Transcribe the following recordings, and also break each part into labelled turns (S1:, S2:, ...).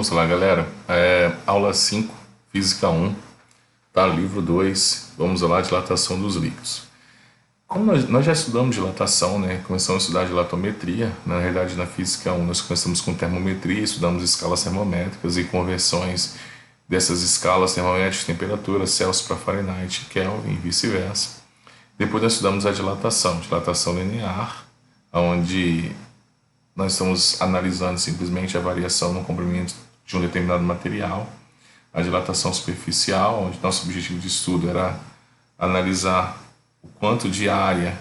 S1: Vamos lá, galera. Aula 5, Física 1, tá? Livro 2. Vamos lá, dilatação dos líquidos. Como nós já estudamos dilatação, né? Começamos a estudar dilatometria. Na realidade, na Física 1, nós começamos com termometria, estudamos escalas termométricas e conversões dessas escalas termométricas de temperatura, Celsius para Fahrenheit, Kelvin e vice-versa. Depois nós estudamos a dilatação linear, onde nós estamos analisando simplesmente a variação no comprimento de um determinado material. A dilatação superficial, onde nosso objetivo de estudo era analisar o quanto de área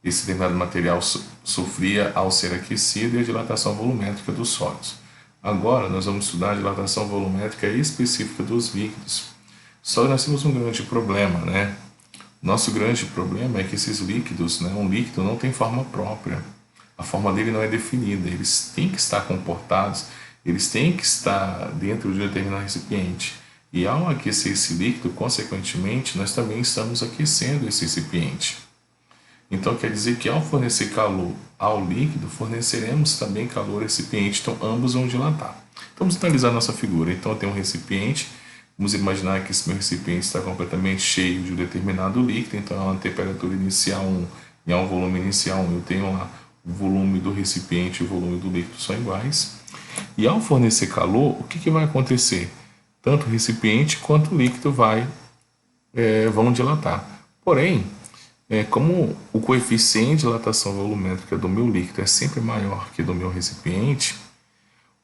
S1: esse determinado material sofria ao ser aquecido, e a dilatação volumétrica dos sólidos. Agora nós vamos estudar a dilatação volumétrica específica dos líquidos. Só que nós temos um grande problema, né? Nosso grande problema é que esses líquidos, né, um líquido não tem forma própria. A forma dele não é definida, eles têm que estar comportados, eles têm que estar dentro de um determinado recipiente. E ao aquecer esse líquido, consequentemente, nós também estamos aquecendo esse recipiente. Então quer dizer que ao fornecer calor ao líquido, forneceremos também calor ao recipiente, então ambos vão dilatar. Então vamos analisar a nossa figura. Então eu tenho um recipiente, vamos imaginar que esse meu recipiente está completamente cheio de um determinado líquido, então é uma temperatura inicial 1 e é um volume inicial 1. Eu tenho lá o volume do recipiente e o volume do líquido são iguais. E ao fornecer calor, o que vai acontecer? Tanto o recipiente quanto o líquido vão dilatar. Porém, como o coeficiente de dilatação volumétrica do meu líquido é sempre maior que do meu recipiente,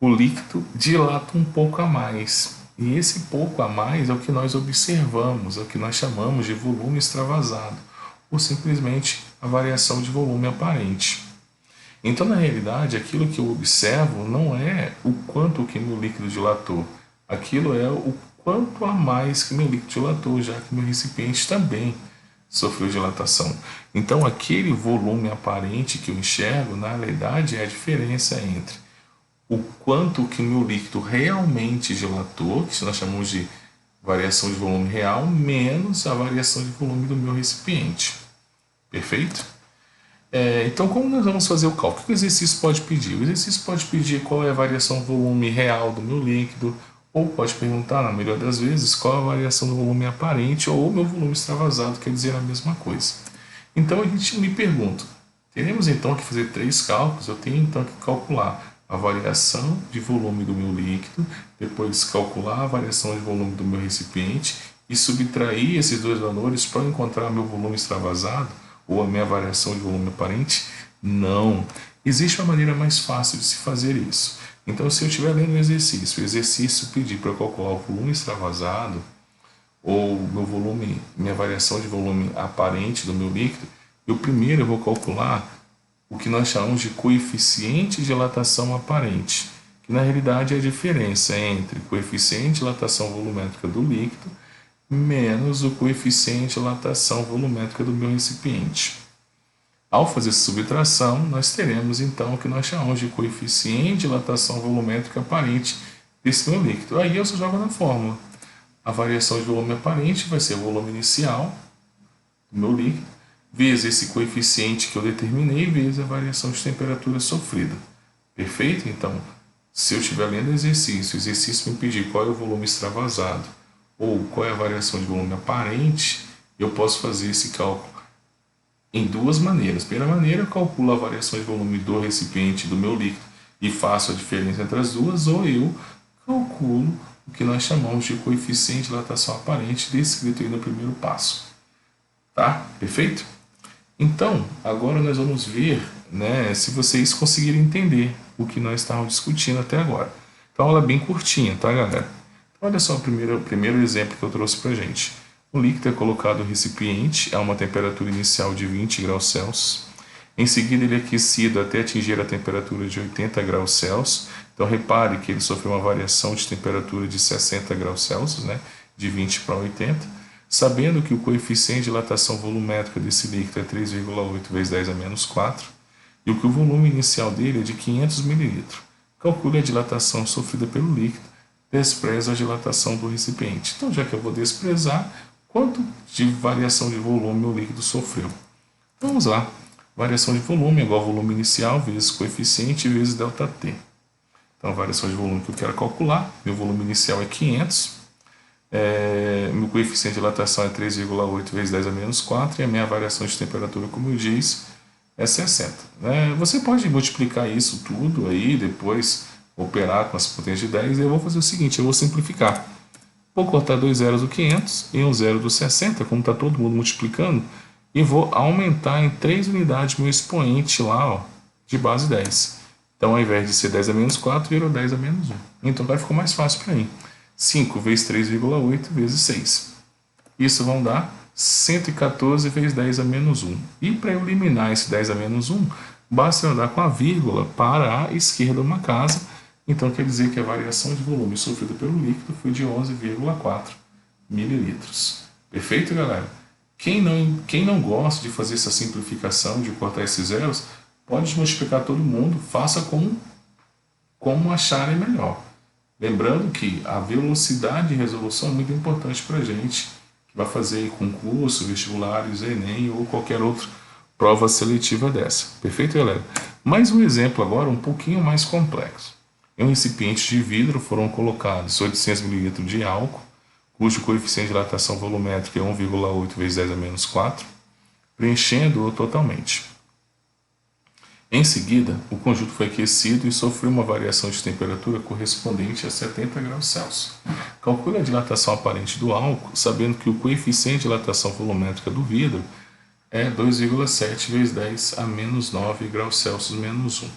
S1: o líquido dilata um pouco a mais. E esse pouco a mais é o que nós observamos, é o que nós chamamos de volume extravasado, ou simplesmente a variação de volume aparente. Então, na realidade, aquilo que eu observo não é o quanto que meu líquido dilatou, aquilo é o quanto a mais que meu líquido dilatou, já que meu recipiente também sofreu dilatação. Então, aquele volume aparente que eu enxergo, na realidade, é a diferença entre o quanto que meu líquido realmente dilatou, que nós chamamos de variação de volume real, menos a variação de volume do meu recipiente. Perfeito? Então, como nós vamos fazer o cálculo? O que o exercício pode pedir? O exercício pode pedir qual é a variação do volume real do meu líquido, ou pode perguntar, na maioria das vezes, qual é a variação do volume aparente ou o meu volume extravasado, quer dizer a mesma coisa. Então, a gente me pergunta, teremos então que fazer 3 cálculos, eu tenho então que calcular a variação de volume do meu líquido, depois calcular a variação de volume do meu recipiente e subtrair esses dois valores para encontrar meu volume extravasado, ou a minha variação de volume aparente? Não. Existe uma maneira mais fácil de se fazer isso. Então, se eu estiver lendo o exercício pedir para eu calcular o volume extravasado, ou meu volume, minha variação de volume aparente do meu líquido, eu primeiro vou calcular o que nós chamamos de coeficiente de dilatação aparente, que na realidade é a diferença entre o coeficiente de dilatação volumétrica do líquido menos o coeficiente de dilatação volumétrica do meu recipiente. Ao fazer essa subtração, nós teremos então o que nós chamamos de coeficiente de dilatação volumétrica aparente desse meu líquido. Aí eu só jogo na fórmula. A variação de volume aparente vai ser o volume inicial do meu líquido, vezes esse coeficiente que eu determinei, vezes a variação de temperatura sofrida. Perfeito? Então, se eu estiver lendo o exercício me pedir qual é o volume extravasado, ou qual é a variação de volume aparente, eu posso fazer esse cálculo em duas maneiras. Primeira maneira, eu calculo a variação de volume do recipiente do meu líquido e faço a diferença entre as duas, ou eu calculo o que nós chamamos de coeficiente de dilatação aparente, descrito aí no primeiro passo. Tá? Perfeito? Então, agora nós vamos ver, né, se vocês conseguirem entender o que nós estávamos discutindo até agora. Então, ela é bem curtinha, tá, galera? Olha só o primeiro exemplo que eu trouxe para a gente. O líquido é colocado no recipiente a uma temperatura inicial de 20 graus Celsius. Em seguida, ele é aquecido até atingir a temperatura de 80 graus Celsius. Então, repare que ele sofreu uma variação de temperatura de 60 graus Celsius, né? De 20 para 80. Sabendo que o coeficiente de dilatação volumétrica desse líquido é 3,8 vezes 10 a menos 4, e o que o volume inicial dele é de 500 ml. Calcule a dilatação sofrida pelo líquido, despreza a dilatação do recipiente. Então, já que eu vou desprezar, quanto de variação de volume o líquido sofreu? Vamos lá. Variação de volume é igual ao volume inicial vezes coeficiente vezes ΔT. Então, a variação de volume que eu quero calcular, meu volume inicial é 500, meu coeficiente de dilatação é 3,8 vezes 10 a menos 4, e a minha variação de temperatura, como eu disse, é 60. Você pode multiplicar isso tudo aí, depois operar com as potências de 10, e eu vou fazer o seguinte, eu vou simplificar. Vou cortar 2 zeros do 500 e 1 zero do 60, como está todo mundo multiplicando, e vou aumentar em 3 unidades meu expoente lá, ó, de base 10. Então, ao invés de ser 10 a menos 4, virou 10 a menos 1. Então, agora ficou mais fácil para mim. 5 vezes 3,8 vezes 6. Isso vão dar 114 vezes 10 a menos 1. E para eu eliminar esse 10 a menos 1, basta eu andar com a vírgula para a esquerda uma casa. Então, quer dizer que a variação de volume sofrida pelo líquido foi de 11,4 mililitros. Perfeito, galera? Quem não gosta de fazer essa simplificação, de cortar esses zeros, pode multiplicar todo mundo, faça como acharem melhor. Lembrando que a velocidade de resolução é muito importante para a gente, que vai fazer concurso, vestibulares, Enem ou qualquer outra prova seletiva dessa. Perfeito, galera? Mais um exemplo agora um pouquinho mais complexo. Em um recipiente de vidro foram colocados 800 ml de álcool, cujo coeficiente de dilatação volumétrica é 1,8 vezes 10 a menos 4, preenchendo-o totalmente. Em seguida, o conjunto foi aquecido e sofreu uma variação de temperatura correspondente a 70 graus Celsius. Calcule a dilatação aparente do álcool, sabendo que o coeficiente de dilatação volumétrica do vidro é 2,7 vezes 10 a menos 9 graus Celsius menos 1.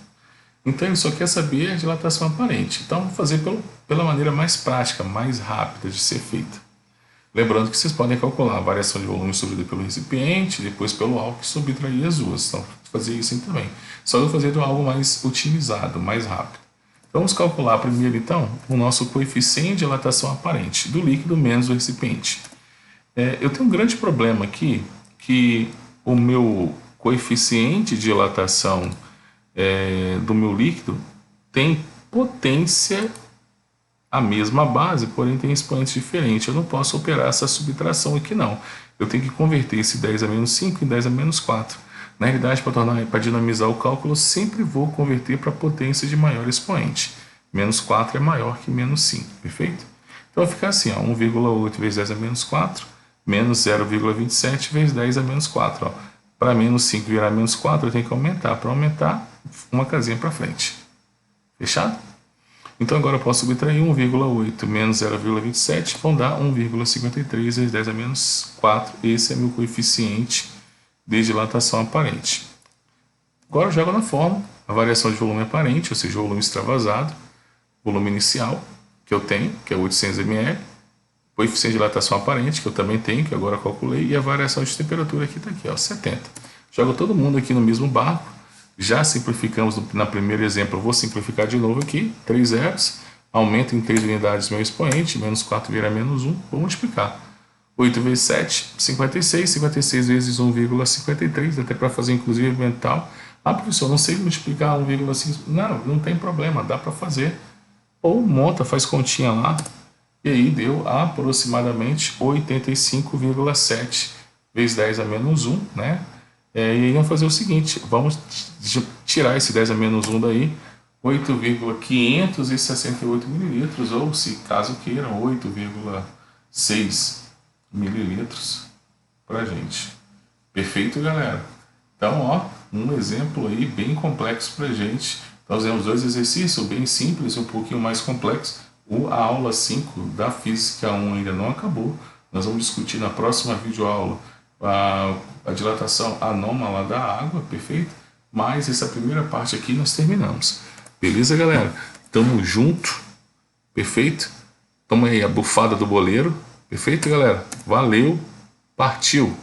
S1: Então, ele só quer saber a dilatação aparente. Então, vou fazer pela maneira mais prática, mais rápida de ser feita. Lembrando que vocês podem calcular a variação de volume sofrida pelo recipiente, depois pelo álcool e subtrair as duas. Então, fazer isso assim também. Só eu fazer algo mais otimizado, mais rápido. Vamos calcular primeiro, então, o nosso coeficiente de dilatação aparente do líquido menos o recipiente. Eu tenho um grande problema aqui, que o meu coeficiente de dilatação do meu líquido tem potência a mesma base, porém tem expoentes diferentes. Eu não posso operar essa subtração aqui não. Eu tenho que converter esse 10 a menos 5 em 10 a menos 4. Na realidade, para dinamizar o cálculo, eu sempre vou converter para a potência de maior expoente. Menos 4 é maior que menos 5, perfeito? Então vai ficar assim, 1,8 vezes 10 a menos 4, menos 0,27 vezes 10 a menos 4. Para menos 5 virar menos 4, eu tenho que aumentar. Para aumentar, uma casinha para frente. Fechado? Então agora eu posso subtrair 1,8 menos 0,27, vão dar 1,53 vezes 10 a menos 4. Esse é meu coeficiente de dilatação aparente. Agora eu jogo na fórmula a variação de volume aparente, ou seja, o volume extravasado, volume inicial, que eu tenho, que é 800 ml, coeficiente de dilatação aparente, que eu também tenho, que agora eu calculei, e a variação de temperatura que está aqui, 70. Jogo todo mundo aqui no mesmo barco. Já simplificamos na primeiro exemplo, eu vou simplificar de novo aqui, 3 zeros, aumento em 3 unidades meu expoente, menos 4 vira menos 1, vou multiplicar. 8 vezes 7, 56, 56 vezes 1,53, até para fazer inclusive mental. Professor, não sei multiplicar 1,5, não tem problema, dá para fazer. Ou monta, faz continha lá, e aí deu aproximadamente 85,7 vezes 10 a menos 1, né? E aí vamos fazer o seguinte, vamos tirar esse 10 a menos 1 daí, 8,568 mililitros, ou se caso queiram, 8,6 mililitros pra gente. Perfeito, galera? Então, um exemplo aí bem complexo pra gente. Nós fizemos 2 exercícios bem simples e um pouquinho mais complexos. A aula 5 da Física 1 ainda não acabou. Nós vamos discutir na próxima videoaula a dilatação anômala da água, perfeito? Mas essa primeira parte aqui nós terminamos. Beleza, galera? Tamo junto, perfeito? Toma aí a bufada do boleiro, perfeito, galera? Valeu, partiu!